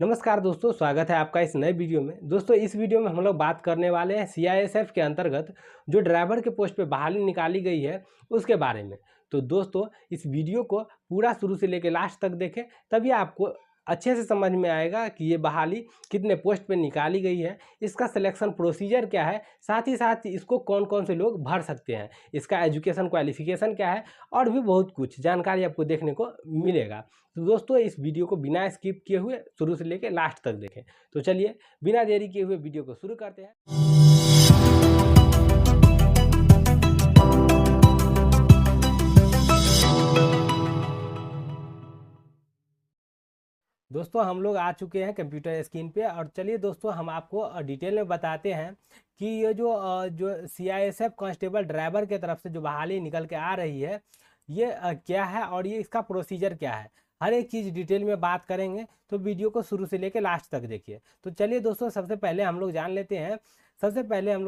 नमस्कार दोस्तों, स्वागत है आपका इस नए वीडियो में। दोस्तों इस वीडियो में हम लोग बात करने वाले हैं सीआईएसएफ के अंतर्गत जो ड्राइवर के पोस्ट पे बहाली निकाली गई है उसके बारे में। तो दोस्तों इस वीडियो को पूरा शुरू से लेकर लास्ट तक देखें, तभी आपको अच्छे से समझ में आएगा कि ये बहाली कितने पोस्ट पे निकाली गई है, इसका सिलेक्शन प्रोसीजर क्या है, साथ ही साथ इसको कौन कौन से लोग भर सकते हैं, इसका एजुकेशन क्वालिफिकेशन क्या है और भी बहुत कुछ जानकारी आपको देखने को मिलेगा। तो दोस्तों इस वीडियो को बिना स्किप किए हुए शुरू से लेकर लास्ट तक देखें। तो चलिए बिना देरी किए हुए वीडियो को शुरू करते हैं। दोस्तों हम लोग आ चुके हैं कंप्यूटर स्क्रीन पे और चलिए दोस्तों हम आपको डिटेल में बताते हैं कि ये जो सीआईएसएफ कांस्टेबल ड्राइवर के तरफ से जो बहाली निकल के आ रही है ये क्या है और ये इसका प्रोसीजर क्या है, हर एक चीज़ डिटेल में बात करेंगे। तो वीडियो को शुरू से लेकर लास्ट तक देखिए। तो चलिए दोस्तों सबसे पहले हम लोग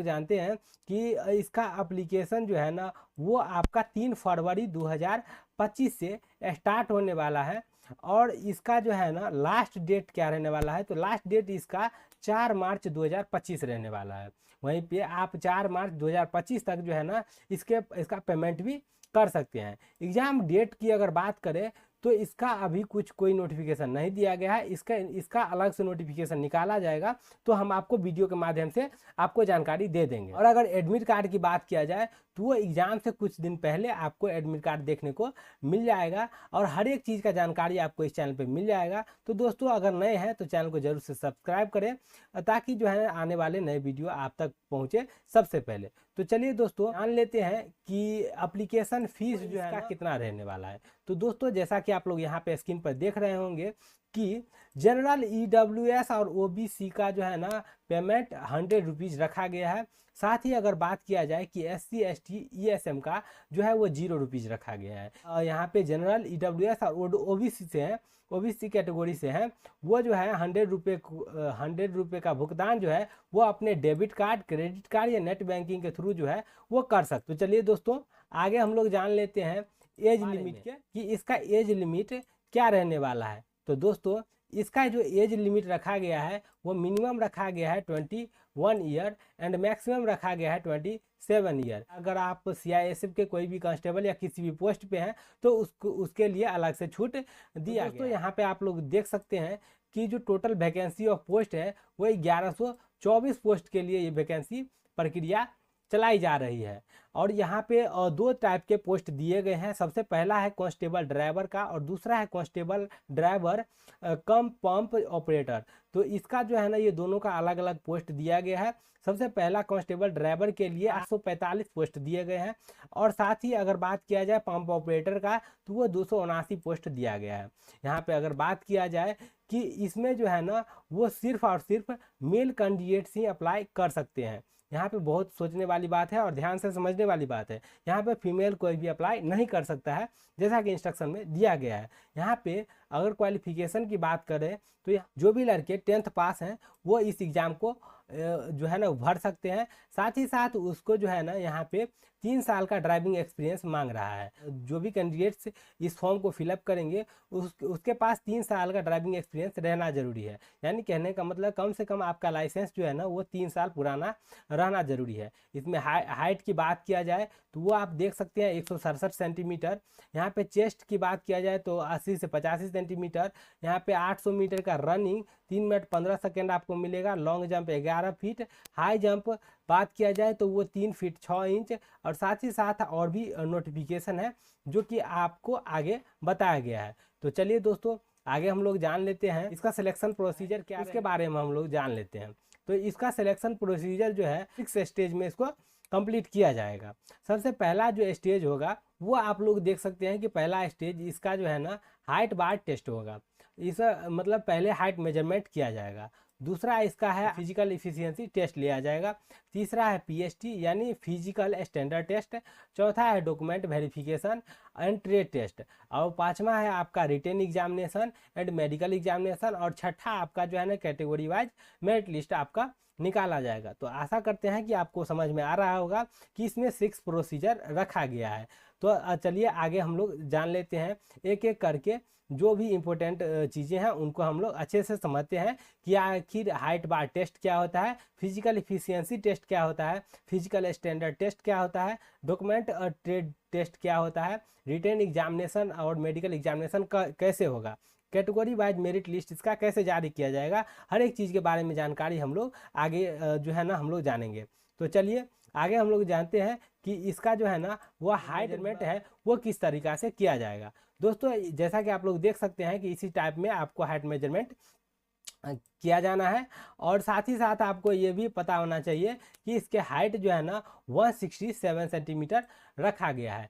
जानते हैं कि इसका एप्लीकेशन जो है ना वो आपका 3 फरवरी 2025 से स्टार्ट होने वाला है। और इसका जो है ना लास्ट डेट क्या रहने वाला है, तो लास्ट डेट इसका 4 मार्च 2025 रहने वाला है। वहीं पे आप 4 मार्च 2025 तक जो है ना इसका पेमेंट भी कर सकते हैं। एग्ज़ाम डेट की अगर बात करें तो इसका अभी कोई नोटिफिकेशन नहीं दिया गया है, इसका अलग से नोटिफिकेशन निकाला जाएगा तो हम आपको वीडियो के माध्यम से आपको जानकारी दे देंगे। और अगर एडमिट कार्ड की बात किया जाए तो वो एग्ज़ाम से कुछ दिन पहले आपको एडमिट कार्ड देखने को मिल जाएगा और हर एक चीज़ का जानकारी आपको इस चैनल पे मिल जाएगा। तो दोस्तों अगर नए हैं तो चैनल को जरूर से सब्सक्राइब करें ताकि जो है आने वाले नए वीडियो आप तक पहुँचे सबसे पहले। तो चलिए दोस्तों जान लेते हैं कि एप्लीकेशन फीस जो है कितना रहने वाला है। तो दोस्तों जैसा कि आप लोग यहाँ पे स्क्रीन पर देख रहे होंगे कि जनरल ईडब्ल्यूएस और ओबीसी का जो है ना पेमेंट 100 रुपीज़ रखा गया है। साथ ही अगर बात किया जाए कि एससी एसटी ईएसएम का जो है वो 0 रुपीज़ रखा गया है। यहाँ पे जनरल ईडब्ल्यूएस और ओबीसी से हैं, ओबीसी कैटेगरी से हैं, वो जो है 100 रुपये का भुगतान जो है वो अपने डेबिट कार्ड, क्रेडिट कार्ड या नेट बैंकिंग के थ्रू जो है वो कर सकते। तो चलिए दोस्तों आगे हम लोग जान लेते हैं एज लिमिट के कि इसका एज लिमिट क्या रहने वाला है। तो दोस्तों इसका जो एज लिमिट रखा गया है वो मिनिमम रखा गया है 21 ईयर एंड मैक्सिमम रखा गया है 27 ईयर। अगर आप सीआईएसएफ के कोई भी कांस्टेबल या किसी भी पोस्ट पे हैं तो उसके लिए अलग से छूट दिया गया। तो यहाँ पे आप लोग देख सकते हैं कि जो टोटल वैकेंसी ऑफ पोस्ट है वो 1124 पोस्ट के लिए ये वैकेंसी प्रक्रिया चलाई जा रही है। और यहाँ पे 2 टाइप के पोस्ट दिए गए हैं। सबसे पहला है कांस्टेबल ड्राइवर का और दूसरा है कांस्टेबल ड्राइवर कम पंप ऑपरेटर। तो इसका जो है ना ये दोनों का अलग अलग पोस्ट दिया गया है। सबसे पहला कांस्टेबल ड्राइवर के लिए 845 पोस्ट दिए गए हैं और साथ ही अगर बात किया जाए पंप ऑपरेटर का तो वो 279 पोस्ट दिया गया है। यहाँ पे अगर बात किया जाए कि इसमें जो है ना वो सिर्फ और सिर्फ मेल कैंडिडेट्स ही अप्लाई कर सकते हैं। यहाँ पे बहुत सोचने वाली बात है और ध्यान से समझने वाली बात है, यहाँ पे फीमेल कोई भी अप्लाई नहीं कर सकता है जैसा कि इंस्ट्रक्शन में दिया गया है। यहाँ पे अगर क्वालिफिकेशन की बात करें तो जो भी लड़के 10th पास हैं वो इस एग्ज़ाम को जो है ना भर सकते हैं। साथ ही साथ उसको जो है ना यहाँ पे 3 साल का ड्राइविंग एक्सपीरियंस मांग रहा है। जो भी कैंडिडेट्स इस फॉर्म को फिलअप करेंगे उसके पास 3 साल का ड्राइविंग एक्सपीरियंस रहना जरूरी है। यानी कहने का मतलब कम से कम आपका लाइसेंस जो है ना वो 3 साल पुराना रहना जरूरी है। इसमें हाइट की बात किया जाए तो वो आप देख सकते हैं 167 सेंटीमीटर। यहाँ पे चेस्ट की बात किया जाए तो 80 से 85 सेंटीमीटर। यहाँ पे 800 मीटर का रनिंग 3 मिनट 15 सेकेंड आपको मिलेगा। Long jump 11 feet, high jump बात किया जाए तो वो 3 फीट 6 इंच। और साथ ही साथ और भी नोटिफिकेशन है जो कि आपको आगे बताया गया है। तो चलिए दोस्तों आगे हम लोग जान लेते हैं इसका सिलेक्शन प्रोसीजर क्या है, इसके बारे में हम लोग जान लेते हैं। तो इसका सिलेक्शन प्रोसीजर जो है 6 स्टेज में इसको कंप्लीट किया जाएगा। सबसे पहला जो स्टेज होगा वो आप लोग देख सकते हैं कि पहला स्टेज इसका जो है ना हाइट बार टेस्ट होगा। इस मतलब पहले हाइट मेजरमेंट किया जाएगा। दूसरा इसका है फिजिकल इफिशियंसी टेस्ट लिया जाएगा। तीसरा है पीएसटी यानी फिजिकल स्टैंडर्ड टेस्ट। चौथा है document verification and trade test. और पांचवा है आपका written examination and medical examination. और छठा आपका जो है ना कैटेगरी वाइज मेरिट लिस्ट आपका निकाला जाएगा। तो आशा करते हैं कि आपको समझ में आ रहा होगा कि इसमें 6 प्रोसीजर रखा गया है। तो चलिए आगे हम लोग जान लेते हैं एक एक करके, जो भी इम्पोर्टेंट चीज़ें हैं उनको हम लोग अच्छे से समझते हैं कि आखिर हाइट बार टेस्ट क्या होता है, फिजिकल इफिशियंसी टेस्ट क्या होता है, फिजिकल स्टैंडर्ड टेस्ट क्या होता है, डॉक्यूमेंट और ट्रेड टेस्ट क्या होता है, रिटन एग्जामिनेशन और मेडिकल एग्जामिनेशन का कैसे होगा, कैटेगरी वाइज मेरिट लिस्ट इसका कैसे जारी किया जाएगा, हर एक चीज़ के बारे में जानकारी हम लोग आगे जो है ना हम लोग जानेंगे। तो चलिए आगे हम लोग जानते हैं कि इसका जो है ना वो हाइट मेजरमेंट है वो किस तरीक़ा से किया जाएगा। दोस्तों जैसा कि आप लोग देख सकते हैं कि इसी टाइप में आपको हाइट मेजरमेंट किया जाना है, और साथ ही साथ आपको ये भी पता होना चाहिए कि इसके हाइट जो है ना 167 सेंटीमीटर रखा गया है,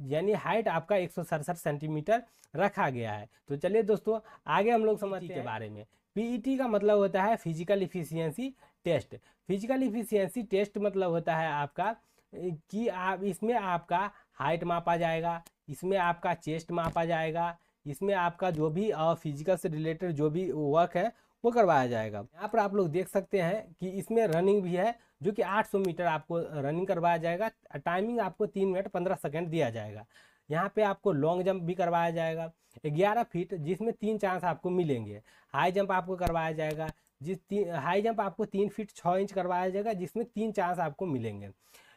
यानी हाइट आपका 167 सेंटीमीटर रखा गया है। तो चलिए दोस्तों आगे हम लोग समझते हैं के बारे में। पीईटी का मतलब होता है physical efficiency test. Physical efficiency test मतलब होता है आपका कि आप इसमें आपका हाइट मापा जाएगा, इसमें आपका चेस्ट मापा जाएगा, इसमें आपका जो भी फिजिकल से रिलेटेड जो भी वर्क है वो करवाया जाएगा। यहाँ पर आप लोग देख सकते हैं कि इसमें रनिंग भी है, जो कि 800 मीटर आपको रनिंग करवाया जाएगा। टाइमिंग आपको 3 मिनट 15 सेकंड दिया जाएगा। यहाँ पे आपको लॉन्ग जंप भी करवाया जाएगा 11 फीट, जिसमें 3 चांस आपको मिलेंगे। हाई जंप आपको करवाया जाएगा, हाई जंप आपको 3 फीट 6 इंच करवाया जाएगा, जिसमें 3 चांस आपको मिलेंगे।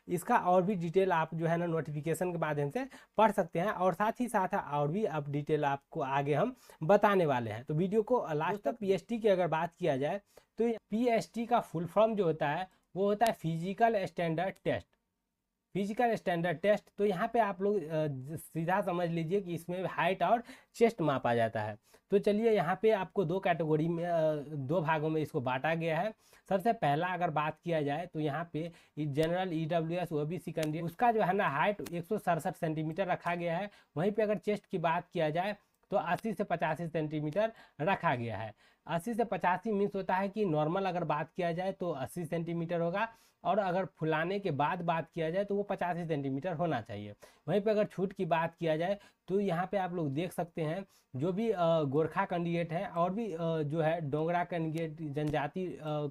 इसका और भी डिटेल आप जो है ना नोटिफिकेशन के माध्यम से पढ़ सकते हैं, और साथ ही साथ और भी अब डिटेल आपको आगे हम बताने वाले हैं। तो वीडियो को लास्ट तक। पीएसटी की अगर बात किया जाए तो पीएसटी का फुल फॉर्म जो होता है वो होता है physical standard test. Physical standard test, तो यहाँ पे आप लोग सीधा समझ लीजिए कि इसमें हाइट और चेस्ट मापा जाता है। तो चलिए यहाँ पे आपको 2 कैटेगरी में 2 भागों में इसको बांटा गया है। सबसे पहला अगर बात किया जाए तो यहाँ पे जनरल ईडब्ल्यूएस ओबीसी कैंडिडेट, उसका जो है ना हाइट 167 सेंटीमीटर रखा गया है। वहीं पे अगर चेस्ट की बात किया जाए तो 80 से 85 सेंटीमीटर रखा गया है। 80 से 85 मीन्स होता है कि नॉर्मल अगर बात किया जाए तो 80 सेंटीमीटर होगा, और अगर फुलाने के बाद बात किया जाए तो वो 85 सेंटीमीटर होना चाहिए। वहीं पे अगर छूट की बात किया जाए तो यहाँ पे आप लोग देख सकते हैं जो भी गोरखा कैंडिडेट हैं और भी जो है डोगरा कैंडिडेट जनजाति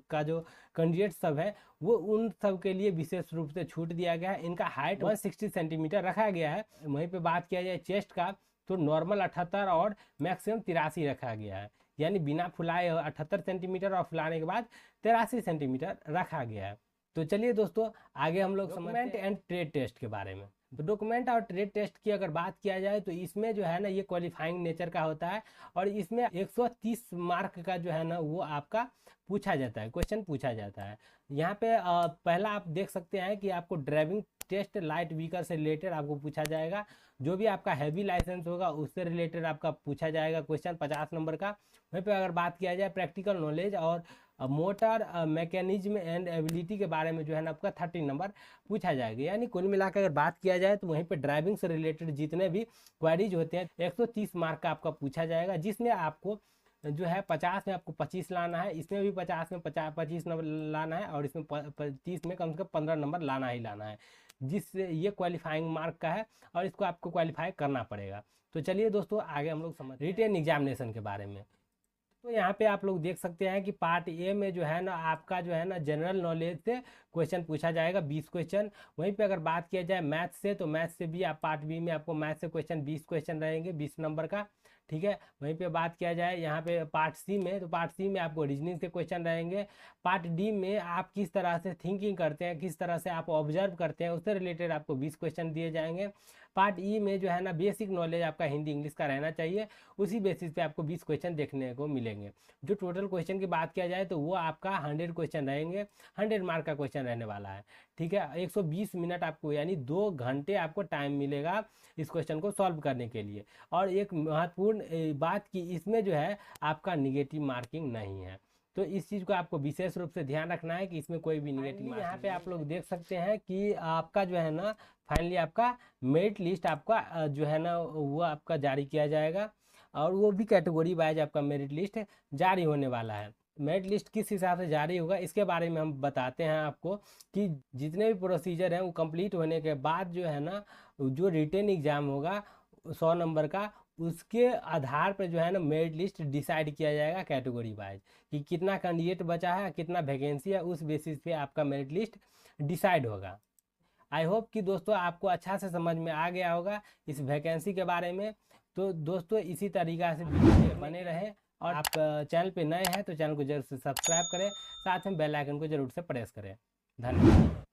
का जो कैंडिडेट सब है वो उन सब के लिए विशेष रूप से छूट दिया गया है। इनका हाइट 160 सेंटीमीटर रखा गया है। वहीं पे बात किया जाए चेस्ट का तो नॉर्मल 78 और मैक्सिमम 83 रखा गया है, यानी बिना फुलाए 78 सेंटीमीटर और फुलाने के बाद 83 सेंटीमीटर रखा गया है। तो चलिए दोस्तों आगे हम लोग डॉक्यूमेंट एंड ट्रेड टेस्ट के बारे में। तो डॉक्यूमेंट और ट्रेड टेस्ट की अगर बात किया जाए तो इसमें जो है ना ये क्वालिफाइंग नेचर का होता है, और इसमें 130 मार्क का जो है ना वो आपका पूछा जाता है, क्वेश्चन पूछा जाता है। यहाँ पे पहला आप देख सकते हैं कि आपको ड्राइविंग टेस्ट लाइट व्हीकल से रिलेटेड आपको पूछा जाएगा। जो भी आपका हैवी लाइसेंस होगा उससे रिलेटेड आपका पूछा जाएगा क्वेश्चन 50 नंबर का। वहीं पे अगर बात किया जाए प्रैक्टिकल नॉलेज और मोटर मैकेनिज्म एंड एबिलिटी के बारे में जो है ना आपका 30 नंबर पूछा जाएगा। यानी कुल मिलाकर अगर बात किया जाए तो वहीं पे ड्राइविंग से रिलेटेड जितने भी क्वेरीज होते हैं 130 मार्क का आपका पूछा जाएगा, जिसमें आपको जो है 50 में आपको 25 लाना है, इसमें भी 50 में 25 नंबर लाना है, और इसमें 25 में कम से कम 15 नंबर लाना ही लाना है, जिससे ये क्वालिफाइंग मार्क का है और इसको आपको क्वालिफाई करना पड़ेगा। तो चलिए दोस्तों आगे हम लोग समझ रिटेन एग्जामिनेशन के बारे में। तो यहाँ पे आप लोग देख सकते हैं कि पार्ट ए में जो है ना आपका जो है ना जनरल नॉलेज से क्वेश्चन पूछा जाएगा 20 क्वेश्चन। वहीं पे अगर बात किया जाए मैथ से तो मैथ से भी आप पार्ट बी में आपको मैथ से क्वेश्चन 20 क्वेश्चन रहेंगे 20 नंबर का, ठीक है। वहीं पे बात किया जाए यहाँ पे पार्ट सी में, तो पार्ट सी में आपको रीजनिंग के क्वेश्चन रहेंगे। पार्ट डी में आप किस तरह से थिंकिंग करते हैं, किस तरह से आप ऑब्जर्व करते हैं, उससे रिलेटेड आपको 20 क्वेश्चन दिए जाएंगे। पार्ट ई में जो है ना बेसिक नॉलेज आपका हिंदी इंग्लिश का रहना चाहिए, उसी बेसिस पे आपको 20 क्वेश्चन देखने को मिलेंगे। जो टोटल क्वेश्चन की बात किया जाए तो वो आपका 100 क्वेश्चन रहेंगे, 100 मार्क का क्वेश्चन रहने वाला है, ठीक है। 120 मिनट आपको यानी 2 घंटे आपको टाइम मिलेगा इस क्वेश्चन को सॉल्व करने के लिए। और एक महत्वपूर्ण बात की इसमें जो है आपका निगेटिव मार्किंग नहीं है, तो इस चीज़ को आपको विशेष रूप से ध्यान रखना है कि इसमें कोई भी निगेटिव मार्किंग। यहाँ पे आप लोग देख सकते हैं कि आपका जो है ना फाइनली आपका मेरिट लिस्ट आपका जो है ना वो आपका जारी किया जाएगा, और वो भी कैटेगरी वाइज आपका मेरिट लिस्ट जारी होने वाला है। मेरिट लिस्ट किस हिसाब से जारी होगा इसके बारे में हम बताते हैं आपको कि जितने भी प्रोसीजर हैं वो कंप्लीट होने के बाद जो है ना जो रिटन एग्ज़ाम होगा 100 नंबर का, उसके आधार पर जो है ना मेरिट लिस्ट डिसाइड किया जाएगा कैटेगरी वाइज, कि कितना कैंडिडेट बचा है, कितना वैकेंसी है, उस बेसिस पे आपका मेरिट लिस्ट डिसाइड होगा। आई होप कि दोस्तों आपको अच्छा से समझ में आ गया होगा इस वैकेंसी के बारे में। तो दोस्तों इसी तरीक़ा से वीडियो बने रहें, और आप चैनल पे नए हैं तो चैनल को जरूर से सब्सक्राइब करें, साथ में बेल आइकन को जरूर से प्रेस करें। धन्यवाद।